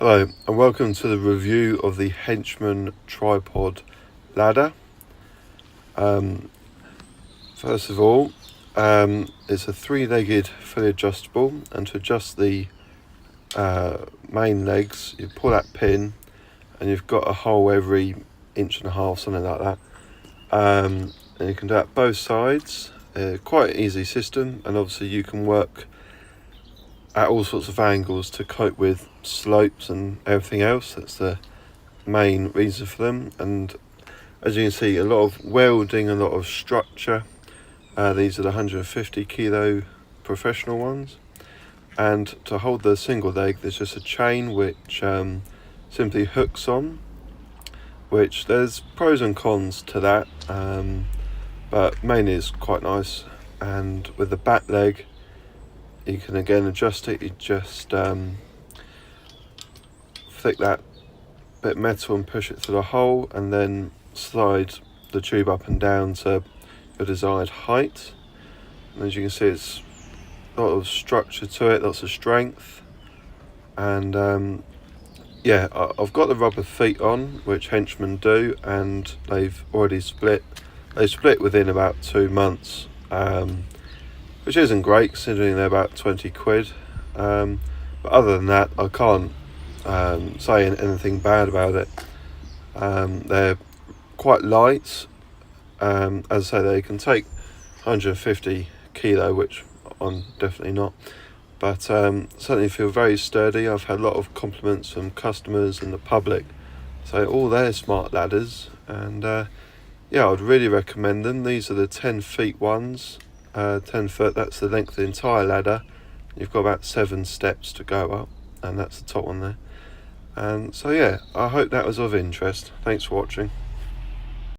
Hello and welcome to the review of the Henchman tripod ladder. First of all, it's a three-legged fully adjustable, and to adjust the main legs you pull that pin and you've got a hole every 1.5 inch, something like that, and you can do that both sides. Quite an easy system, and obviously you can work at all sorts of angles to cope with slopes and everything else. That's the main reason for them. And as you can see, a lot of welding, a lot of structure. These are the 150 kilo professional ones, and to hold the single leg there's just a chain which simply hooks on, which there's pros and cons to that, but mainly it's quite nice. And with the back leg you can again adjust it. You just flick that bit of metal and push it through the hole, and then slide the tube up and down to your desired height. And as you can see, it's a lot of structure to it, lots of strength. And yeah, I've got the rubber feet on, which Henchman do, and they've already split. They split within about 2 months, which isn't great considering they're about 20 quid. But other than that, I can't say anything bad about it. They're quite light. As I say, they can take 150 kilo, which I'm definitely not, but certainly feel very sturdy. I've had a lot of compliments from customers and the public saying, oh, they're smart ladders, and yeah, I'd really recommend them. These are the 10 feet ones. 10 foot, that's the length of the entire ladder. You've got about 7 steps to go up, and that's the top one there. And so yeah, I hope that was of interest. Thanks for watching.